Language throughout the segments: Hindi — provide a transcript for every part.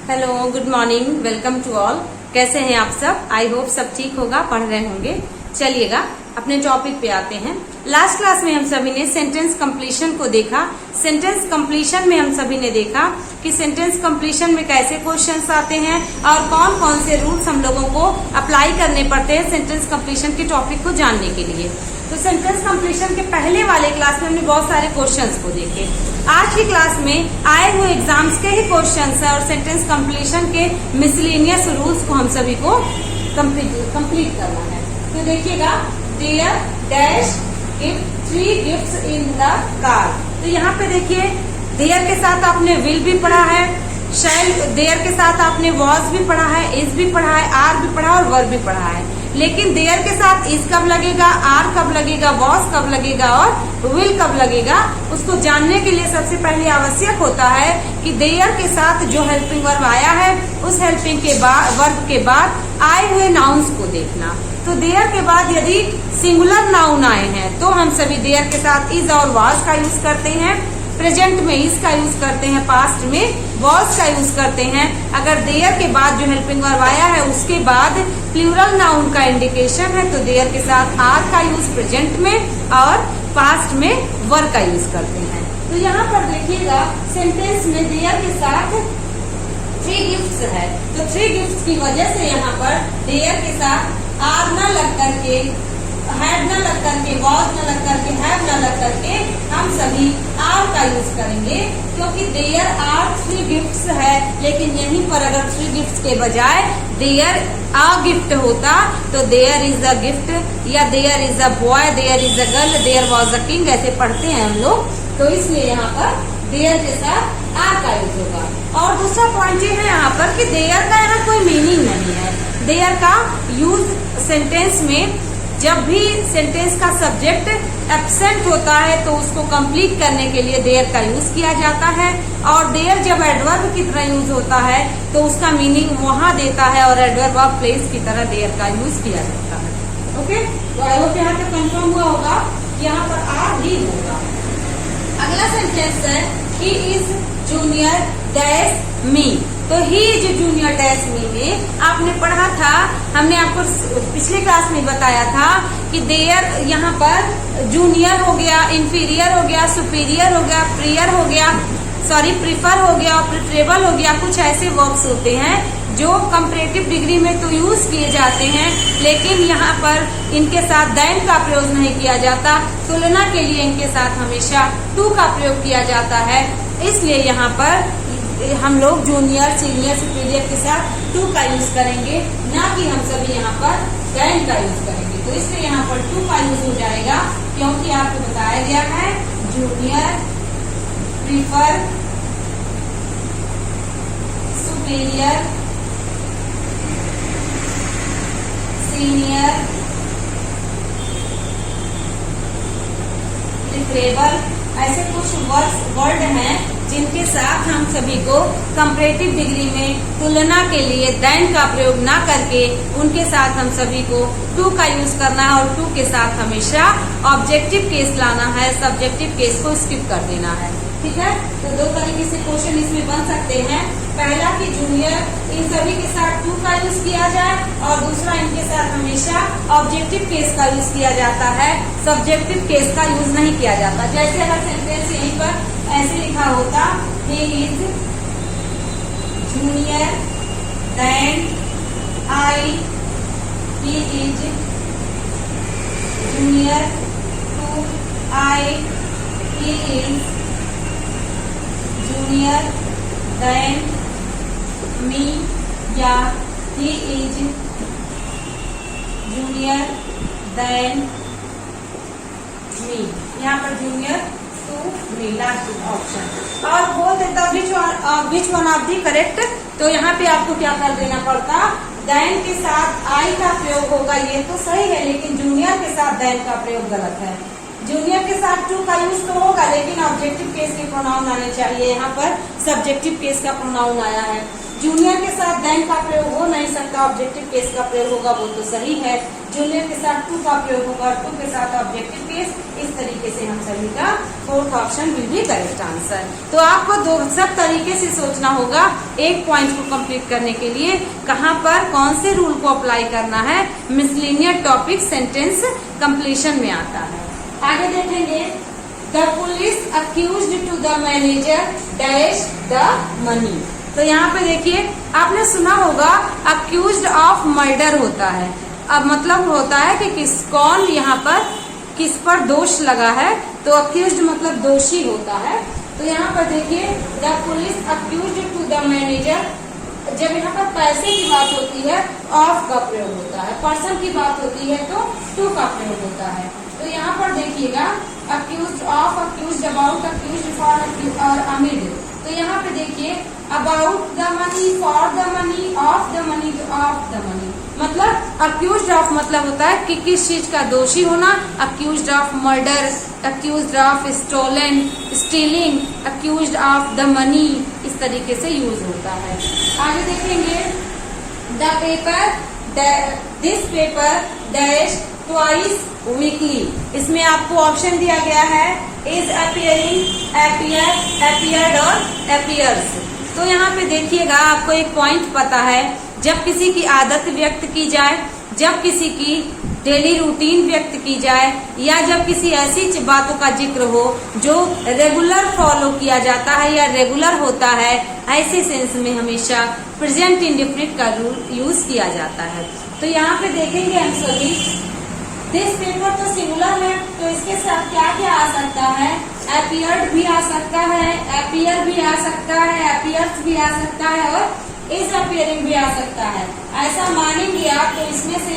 Hello, good morning, welcome to all. कैसे हैं आप सब? आई होप सब ठीक होगा, पढ़ रहे होंगे। चलिएगा अपने टॉपिक पे आते हैं। लास्ट क्लास में हम सभी ने सेंटेंस कंप्लीशन को देखा। सेंटेंस कंप्लीशन में हम सभी ने देखा कि सेंटेंस कंप्लीशन में कैसे क्वेश्चंस आते हैं और कौन कौन से रूल्स हम लोगों को अप्लाई करने पड़ते हैं सेंटेंस कंप्लीशन के टॉपिक को जानने के लिए। तो सेंटेंस कंप्लीशन के पहले वाले क्लास में हमने बहुत सारे क्वेश्चंस को देखे। आज की क्लास में आए हुए एग्जाम्स के ही क्वेश्चंस है और सेंटेंस कंप्लीशन के मिसलेनियस रूल्स को हम सभी को कंप्लीट करना है। तो देखिएगा, there dash gift 3 gifts in the car. तो यहाँ पे देखिए, देयर के साथ आपने विल भी पढ़ा है, शैल देयर के साथ आपने वॉज भी पढ़ा है, इज भी पढ़ा है, आर भी पढ़ा है और वर्ब भी पढ़ा है। लेकिन देयर के साथ इज कब लगेगा, आर कब लगेगा, वॉज कब लगेगा और विल कब लगेगा, उसको जानने के लिए सबसे पहले आवश्यक होता है कि देयर के साथ जो हेल्पिंग वर्ब आया है उस हेल्पिंग के बाद वर्ब के बाद आए हुए नाउन्स को देखना। तो देयर के बाद यदि सिंगुलर नाउन आए हैं तो हम सभी देयर के साथ इज और वॉज का यूज करते हैं। प्रेजेंट में इज का यूज करते हैं, पास्ट में वॉज का यूज करते हैं। अगर देयर के बाद जो हेल्पिंग वर्ब आया है उसके बाद प्लूरल नाउन का इंडिकेशन है तो देयर के साथ आर का यूज प्रेजेंट में और पास्ट में वर का यूज करते हैं। तो यहाँ पर देखिएगा, सेंटेंस में देयर के साथ 3 गिफ्ट्स है। तो 3 गिफ्ट्स की वजह से यहाँ पर देयर के साथ आर न लग करके, हैड न लग करके, वॉज न लग करके, हैव न लग करके हम सभी आर का यूज करेंगे, क्योंकि देयर आर 3 गिफ्ट्स है। लेकिन यहीं पर अगर 3 गिफ्ट्स के बजाय देयर अ गिफ्ट होता तो देयर इज अ गिफ्ट या there is a boy, there is a girl, there was a king, ऐसे पढ़ते हैं हम लोग। तो इसलिए यहाँ पर देयर के साथ आर का यूज होगा। और दूसरा पॉइंट ये है यहाँ पर कि देयर का यहाँ कोई मीनिंग नहीं है। देयर का यूज सेंटेंस में जब भी सेंटेंस का सब्जेक्ट एब्सेंट होता है तो उसको कंप्लीट करने के लिए देयर का यूज किया जाता है। और देयर जब एडवर्ब की तरह यूज होता है तो उसका मीनिंग वहां देता है और एडवर्ब ऑफ प्लेस की तरह देयर का यूज किया जाता है। ओके, तो आई होप यहाँ तक कंफर्म हुआ होगा। यहाँ पर आर ही होगा। अगला सेंटेंस है, he is junior dash me. तो he is junior dash me में आपने पढ़ा था, हमने आपको पिछले क्लास में बताया था कि देयर यहाँ पर जूनियर हो गया, इंफीरियर हो गया, सुपीरियर हो गया, प्रियर हो गया, प्रिफर हो गया और प्रिफरेबल हो गया। कुछ ऐसे वर्ब्स होते हैं जो कंपैरेटिव डिग्री में तो यूज किए जाते हैं, लेकिन यहाँ पर इनके साथ दैन का प्रयोग नहीं किया जाता। तुलना के लिए इनके साथ हमेशा टू का प्रयोग किया जाता है। इसलिए यहाँ पर हम लोग जूनियर, सीनियर, सुपीरियर के साथ टू का यूज करेंगे, ना कि हम सभी यहाँ पर दैन का यूज करेंगे। तो इसलिए यहाँ पर टू का यूज हो जाएगा, क्योंकि आपको बताया गया है junior, prefer, superior, senior, preferable, ऐसे कुछ वर्ड हैं जिनके साथ हम सभी को कंपैरेटिव डिग्री में तुलना के लिए दैन का प्रयोग ना करके उनके साथ हम सभी को टू का यूज करना है और टू के साथ हमेशा ऑब्जेक्टिव केस लाना है, सब्जेक्टिव केस को स्किप कर देना है। ठीक है, तो 2 तरीके से क्वेश्चन इसमें बन सकते हैं। पहला कि जूनियर इन सभी के साथ टू का यूज किया जाए और दूसरा इनके साथ हमेशा ऑब्जेक्टिव केस का यूज किया जाता है, सब्जेक्टिव केस का यूज नहीं किया जाता। जैसे अगर सेंटेंस यहीं पर ऐसे लिखा होता, he is junior than I, he is junior to I, he is junior than me या he is junior than me। यहाँ पर जूनियर लास्ट ऑप्शन और बोल देता which one of the correct. तो यहाँ पे आपको क्या कर देना पड़ता, दैन के साथ आई का प्रयोग होगा, ये तो सही है, लेकिन जूनियर के साथ दैन का प्रयोग गलत है। जूनियर के साथ टू का यूज तो होगा, लेकिन ऑब्जेक्टिव केस के प्रोनाउन आने चाहिए। यहाँ पर सब्जेक्टिव केस का प्रोनाउन आया है। जूनियर के साथ दैन का प्रयोग हो नहीं सकता, ऑब्जेक्टिव केस का प्रयोग होगा, वो तो सही है। जुड़ने के साथ टू का प्रयोग होगा, टू के साथ ऑब्जेक्टिव केस। इस तरीके से हम सभी का fourth option will be correct answer. तो आपको दो सब तरीके से सोचना होगा एक पॉइंट को कंप्लीट करने के लिए, कहाँ पर कौन से रूल को अप्लाई करना है। मिसलेनियस टॉपिक सेंटेंस कंप्लीशन में आता है। आगे देखेंगे, the police accused to the manager dash the money. तो यहाँ पे देखिए, आपने सुना होगा अक्यूज्ड ऑफ मर्डर होता है। अब मतलब होता है कि कौन यहाँ पर किस पर दोष लगा है, तो अक्यूज्ड मतलब दोषी होता है। तो यहाँ पर देखिए, the police accused to the manager, जब यहाँ पर पैसे की बात होती है ऑफ का प्रयोग होता है, पर्सन की बात होती है तो टू का प्रयोग होता है। तो यहाँ पर देखिएगा, accused of, accused about, accused for और अमिड। तो यहाँ पे देखिए, about the money, for the money, of the money, of the money. मतलब अक्यूज्ड ऑफ मतलब होता है कि किस चीज का दोषी होना। Accused of murder, accused of stolen, stealing, accused of the money, इस तरीके से यूज होता है। आगे देखेंगे, the paper, this paper dash twice weekly. इसमें आपको ऑप्शन दिया गया है इज अपियरिंग, अपियर, अपियर्ड और अपियर्स। तो यहाँ पे देखिएगा, आपको एक पॉइंट पता है, जब किसी की आदत व्यक्त की जाए, जब किसी की डेली रूटीन व्यक्त की जाए, या जब किसी ऐसी बातों का जिक्र हो जो रेगुलर फॉलो किया जाता है या रेगुलर होता है, ऐसे सेंस में हमेशा प्रेजेंट इंडेफिनिट का यूज किया जाता है। तो यहाँ पे देखेंगे हम सभी, दिस पेपर तो सिंगुलर है, तो इसके साथ क्या क्या आ सकता है। अपीयर्ड भी आ सकता है, अपीयर भी आ सकता है, अपीयर्स भी आ सकता है और इज अपीयरिंग भी आ सकता है। ऐसा मानेंगे आप तो इसमें से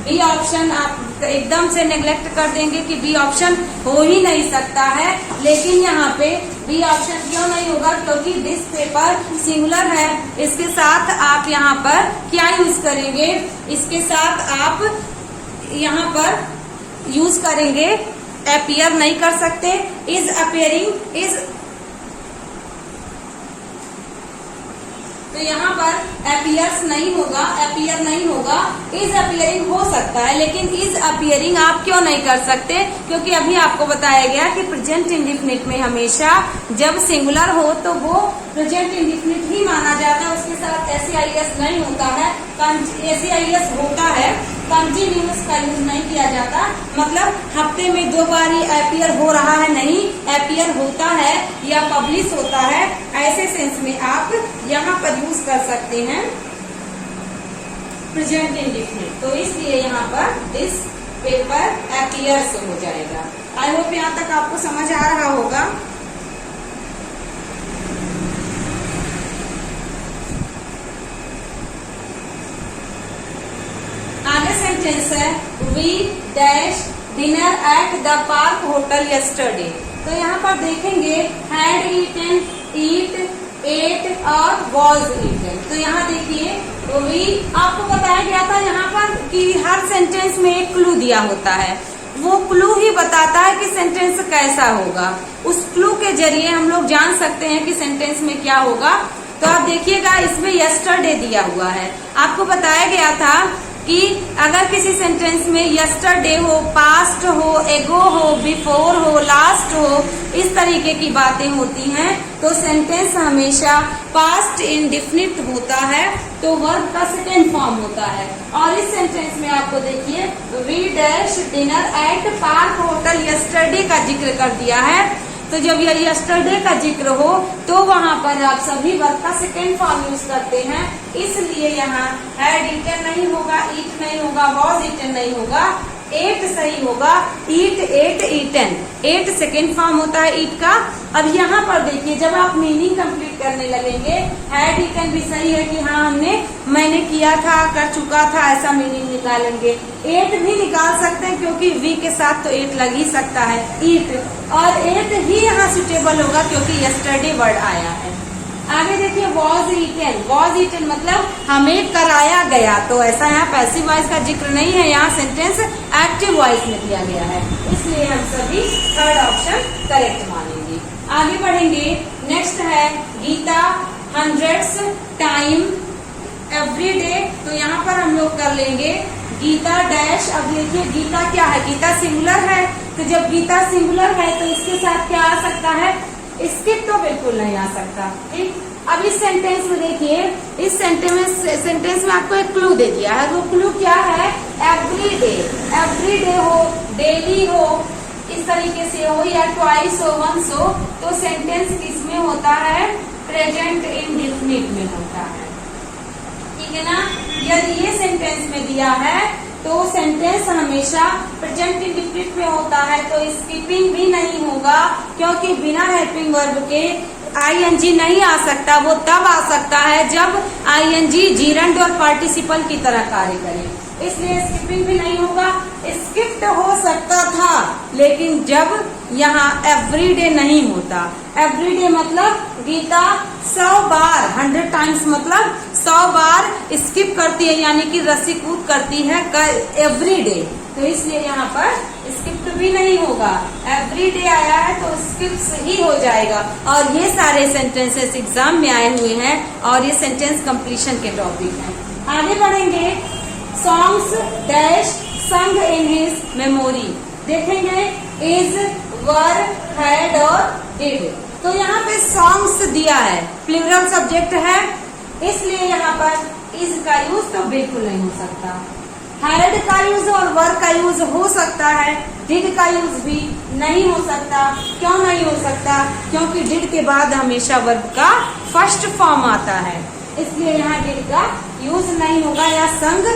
बी ऑप्शन आप एकदम से नेग्लेक्ट कर देंगे कि बी ऑप्शन हो ही नहीं सकता है। लेकिन यहाँ पे बी ऑप्शन क्यों नहीं होगा, क्योंकि दिस पेपर सिंगुलर है। इसके साथ आप यहाँ पर क्या यूज करेंगे, इसके साथ आप यहाँ पर यूज करेंगे, अपीयर नहीं कर सकते। इज अपीयरिंग, इज, तो यहाँ पर अपीयर्स नहीं होगा, अपीयर नहीं होगा, इज अपीयरिंग हो सकता है, लेकिन इज अपीयरिंग आप क्यों नहीं कर सकते, क्योंकि अभी आपको बताया गया कि प्रेजेंट इंडेफिनिट में हमेशा जब सिंगुलर हो तो वो प्रेजेंट इंडेफिनिट ही माना जाता है, उसके साथ एसईआईएस नहीं होता है। एसईआईएस होता है, कंटिन्यूअस का यूज नहीं किया जाता। मतलब हफ्ते में 2 बार ही अपीयर हो रहा है, नहीं, अपीयर होता है या पब्लिश होता है, ऐसे सेंस में आप यहाँ पर यूज कर सकते हैं प्रेजेंट इंडेफिनिट। तो इसलिए यहाँ पर दिस पेपर अपीयर्स हो जाएगा। आई होप यहाँ तक आपको समझ आ रहा होगा। आगे सेंटेंस है, we dash dinner at the park hotel yesterday. तो यहाँ पर देखेंगे, हैड ईटन, ईट, एट और वॉज ईटन। तो यहाँ देखिए, वी आपको बताया गया था यहाँ पर कि हर सेंटेंस में एक क्लू दिया होता है, वो क्लू ही बताता है कि सेंटेंस कैसा होगा। उस क्लू के जरिए हम लोग जान सकते हैं कि सेंटेंस में क्या होगा। तो आप देखिएगा, इसमें यस्टरडे दिया हुआ है। आपको बताया गया था कि अगर किसी सेंटेंस में यस्टरडे हो, पास्ट हो, एगो हो, बिफोर हो, लास्ट हो, इस तरीके की बातें होती हैं तो सेंटेंस हमेशा पास्ट इंडेफिनिट होता है, तो वर्ब का सेकेंड फॉर्म होता है। और इस सेंटेंस में आपको देखिए, we dash dinner at park hotel yesterday का जिक्र कर दिया है। तो जब यह यस्टरडे का जिक्र हो तो वहाँ पर आप सभी वर्ब का सेकेंड फॉर्म यूज करते हैं, इसलिए यहाँ हैड ईटन नहीं होगा, ईट नहीं होगा, वॉज ईटन नहीं होगा, एट सही होगा, eat, ate, eaten. Ate second form होता है ईट का। अब यहाँ पर देखिए, जब आप मीनिंग कंप्लीट करने लगेंगे, हैड ईटन भी सही है कि हाँ मैंने किया था, कर चुका था, ऐसा मीनिंग निकालेंगे। एट भी निकाल सकते हैं क्योंकि वी के साथ तो एट लग ही सकता है, ईट, और एट ही यहाँ सुटेबल होगा क्योंकि यस्टरडे वर्ड आया है। आगे देखिए, वॉज ईटन। वॉज ईटन मतलब हमें कराया गया, तो ऐसा यहाँ पैसिव वॉइस का जिक्र नहीं है, यहाँ सेंटेंस एक्टिव वॉइस में दिया गया है, इसलिए हम सभी थर्ड ऑप्शन करेक्ट मानेंगे। आगे बढ़ेंगे, नेक्स्ट है Gita hundreds time every day. तो यहाँ पर हम लोग कर लेंगे गीता डैश। अब देखिए गीता क्या है, गीता सिंगुलर है, तो जब गीता सिंगुलर है तो इसके साथ क्या आ सकता है, स्किप तो बिल्कुल नहीं आ सकता। ठीक, अब इस सेंटेंस में देखिए, इस सेंटेंस में आपको एक क्लू दे दिया है। वो क्लू क्या है, एवरी डे हो, डेली हो, इस तरीके से हो, या ट्वाइस हो, वंस हो, तो सेंटेंस किसमें होता है, प्रेजेंट इंडेफिनिट में होता है। ठीक है ना। यदि ये सेंटेंस में दिया है तो सेंटेंस हमेशा प्रेजेंट इंडेफिनिट में होता है, तो स्किपिंग भी नहीं होगा, क्योंकि बिना हेल्पिंग वर्ब के आईएनजी नहीं आ सकता। वो तब आ सकता है जब आईएनजी जीरंड और पार्टिसिपल की तरह कार्य करे, इसलिए स्किपिंग भी नहीं होगा। स्किप्ड हो सकता था, लेकिन जब यहाँ एवरीडे नहीं होता। एवरीडे मतलब गीता 100 बार, 100 टाइम्स मतलब 100 बार स्किप करती है, यानी कि रस्सी कूद करती है एवरीडे, तो इसलिए यहाँ पर स्किप्ड भी नहीं होगा। एवरीडे आया है तो स्किप्स ही हो जाएगा। और ये सारे सेंटेंसेस एग्जाम में आए हुए हैं और ये सेंटेंस कंप्लीशन के टॉपिक हैं। आगे बढ़ेंगे, सॉन्ग्स डैश संग इन हिज मेमोरी। देखेंगे इज, वर, हैड और डिड। तो यहाँ पे सॉन्ग्स दिया है, प्लूरल सब्जेक्ट है, इसलिए यहाँ पर इज का यूज तो बिल्कुल नहीं हो सकता। हैड का यूज और वर का यूज हो सकता है, डिड का यूज भी नहीं हो सकता। क्यों नहीं हो सकता, क्योंकि डिड के बाद हमेशा वर्ब का फर्स्ट फॉर्म आता है, इसलिए यहाँ डिड का यूज नहीं होगा। या संग,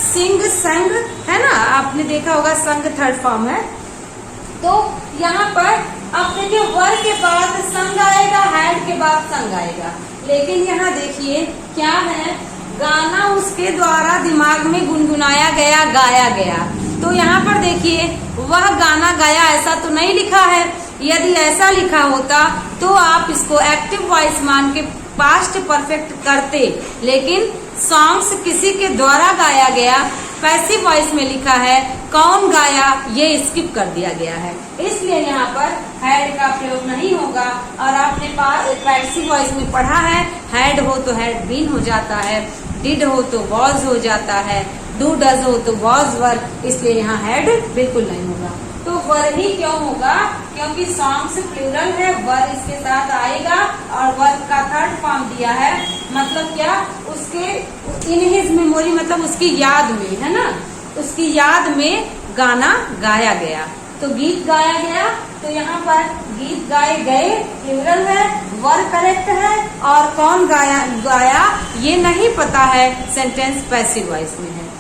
सिंग, संग है ना, आपने देखा होगा संग थर्ड फॉर्म है। तो यहाँ पर अब देखिए वर के बाद संग आएगा, हैड के बाद संग आएगा, लेकिन यहाँ देखिए क्या है, गाना उसके द्वारा दिमाग में गुनगुनाया गया, गाया गया। तो यहाँ पर देखिए वह गाना गाया ऐसा तो नहीं लिखा है। यदि ऐसा लिखा होता तो आप इसको एक्टिव वॉइस मान के पास्ट परफेक्ट करते, लेकिन सॉन्ग्स किसी के द्वारा गाया गया, पैसिव वॉइस में लिखा है, कौन गाया ये स्किप कर दिया गया है, इसलिए यहाँ पर हैड का प्रयोग नहीं होगा। और आपने पैसिव वॉइस में पढ़ा है, हैड हो तो हैड बीन हो जाता है, डिड हो तो वॉज हो जाता है, डू डज हो तो वॉज वर, इसलिए यहाँ हैड बिल्कुल नहीं होगा। तो वर ही क्यों होगा, क्योंकि सॉन्ग्स प्लूरल है, वर इसके साथ आएगा और वर का थर्ड फॉर्म दिया है, मतलब क्या, उसके इन हिज मेमोरी मतलब उसकी याद में, है ना, उसकी याद में गाना गाया गया, तो गीत गाया गया। तो यहाँ पर गीत गाए गए प्लूरल है, वर करेक्ट है, और कौन गाया ये नहीं पता है, सेंटेंस पैसिव वॉइस में है।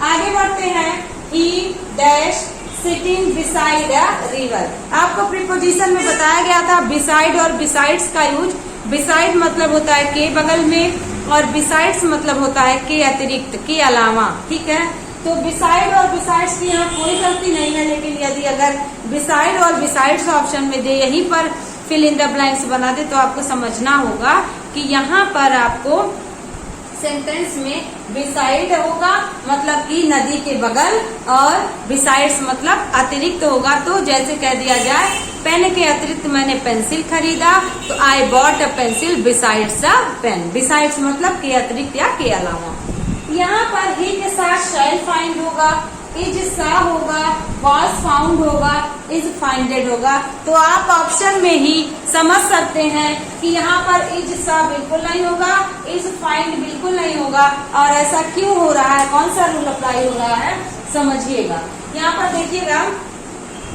आगे बढ़ते हैं, ही dash sitting beside a river. आपको प्रीपोजिशन में बताया गया था बिसाइड और बिसाइड्स का यूज। बिसाइड मतलब होता है के बगल में, और बिसाइड्स मतलब होता है के अतिरिक्त, के अलावा। ठीक है, तो बिसाइड और बिसाइड्स की यहाँ कोई गलती नहीं है, लेकिन यदि अगर बिसाइड और बिसाइड्स ऑप्शन में दे, यहीं पर फिल इन द ब्लैंक्स बना दे, तो आपको समझना होगा कि यहाँ पर आपको सेंटेंस में बिसाइड होगा मतलब कि नदी के बगल, और बिसाइड्स मतलब अतिरिक्त होगा। तो जैसे कह दिया जाए पेन के अतिरिक्त मैंने पेंसिल खरीदा, तो I bought a pencil besides a pen. Besides मतलब के अतिरिक्त या के अलावा। यहाँ पर ही के साथ शैल फाइंड होगा, इज सा होगा, वॉज फाउंड होगा, इज फाइंडेड होगा। तो आप ऑप्शन में ही समझ सकते हैं कि यहाँ पर इज सा बिल्कुल नहीं होगा, इज फाइंड बिल्कुल नहीं होगा। और ऐसा क्यों हो रहा है, कौन सा रूल अप्लाई हो रहा है, समझिएगा। यहाँ पर देखिएगा,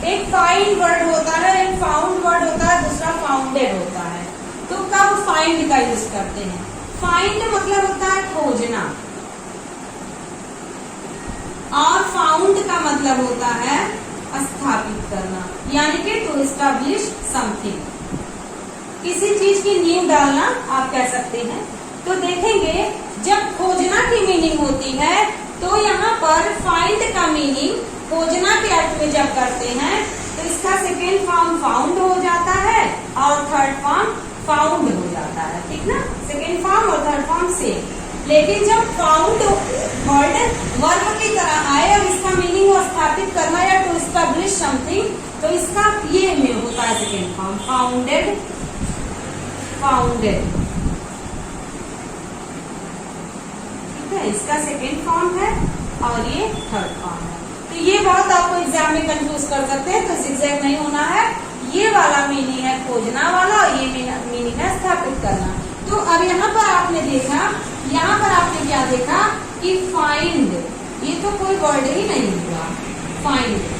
एक फाइंड वर्ड होता है, एक फाउंड वर्ड होता है, दूसरा फाउंडेड होता है। तो कब फाइंड का यूज करते हैं? फाइंड मतलब होता है खोजना, और फाउंड का मतलब होता है स्थापित करना, यानी कि टू एस्टैब्लिश समथिंग, किसी चीज की नींव डालना आप कह सकते हैं। तो देखेंगे जब खोजना की मीनिंग होती है, तो यहाँ पर फाइंड का मीनिंग खोजना के अर्थ में जब करते हैं, तो इसका सेकेंड फॉर्म फाउंड हो जाता है और थर्ड फॉर्म फाउंड हो जाता है। ठीक ना, सेकेंड फॉर्म और थर्ड फॉर्म सेम। लेकिन जब फाउंड वर्ड वर्ब की तरह आए और इसका मीनिंग को स्थापित करना या टू एस्टैब्लिश समथिंग, तो इसका ये में होता है सेकेंड फॉर्म फाउंडेड, फाउंडेड। ठीक है, इसका सेकेंड फॉर्म है। और ये थर्ड फॉर्म है। तो ये बहुत आपको एग्जाम में कंफ्यूज कर सकते हैं, तो zigzag नहीं होना है। ये वाला मीनिंग है खोजना वाला और ये मीनिंग है स्थापित करना। तो अब यहाँ पर आपने देखा, यहाँ पर आपने क्या देखा कि फाइंड, ये तो कोई वर्ड ही नहीं हुआ। फाइंड,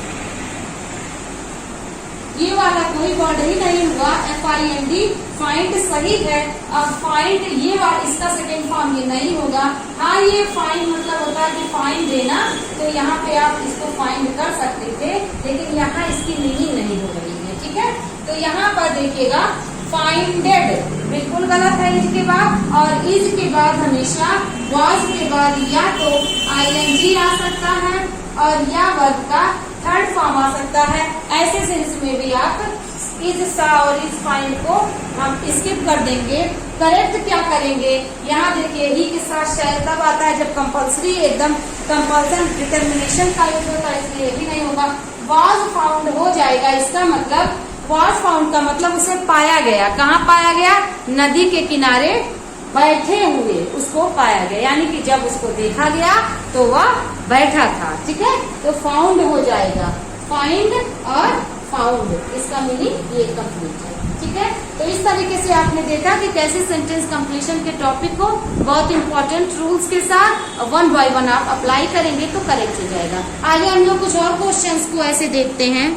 ये वाला कोई वर्ड ही नहीं हुआ। FIND, फाइंड सही है। अब फाइंड ये वाला, इसका सेकेंड फॉर्म ये नहीं होगा। हाँ, ये फाइंड मतलब होता है कि फाइंड देना, तो यहाँ पे आप इसको फाइंड कर सकते थे, लेकिन यहाँ इसकी मीनिंग नहीं हो रही है। ठीक है, तो यहाँ पर देखिएगा फाइंडेड बिल्कुल गलत है इज के बाद, और इज के बाद हमेशा वाज के बाद या तो ING आ सकता है और या वर्ब का थर्ड फॉर्म आ सकता है। ऐसे सेंस में भी आप इज, सा और इज फाइंड को हम स्किप कर देंगे। करेक्ट क्या करेंगे, यहाँ देखिए ही के साथ शायद तब आता है जब कंपल्सरी, एकदम कंपल्सन डिटर्मिनेशन का यूज होता है, इसलिए भी नहीं होगा। वाज फाउंड हो जाएगा। इसका मतलब वाज फाउंड का मतलब उसे पाया गया। कहाँ पाया गया? नदी के किनारे बैठे हुए उसको पाया गया, यानी कि जब उसको देखा गया तो वह बैठा था। ठीक है, तो फाउंड हो जाएगा। फाइंड और फाउंड, इसका मीनिंग ये कंप्लीट है। ठीक है, तो इस तरीके से आपने देखा कि कैसे सेंटेंस कंप्लीशन के टॉपिक को बहुत इंपॉर्टेंट रूल्स के साथ 1 by 1 आप अप्लाई करेंगे तो करेक्ट हो जाएगा। आगे हम लोग कुछ और क्वेश्चंस को ऐसे देखते हैं।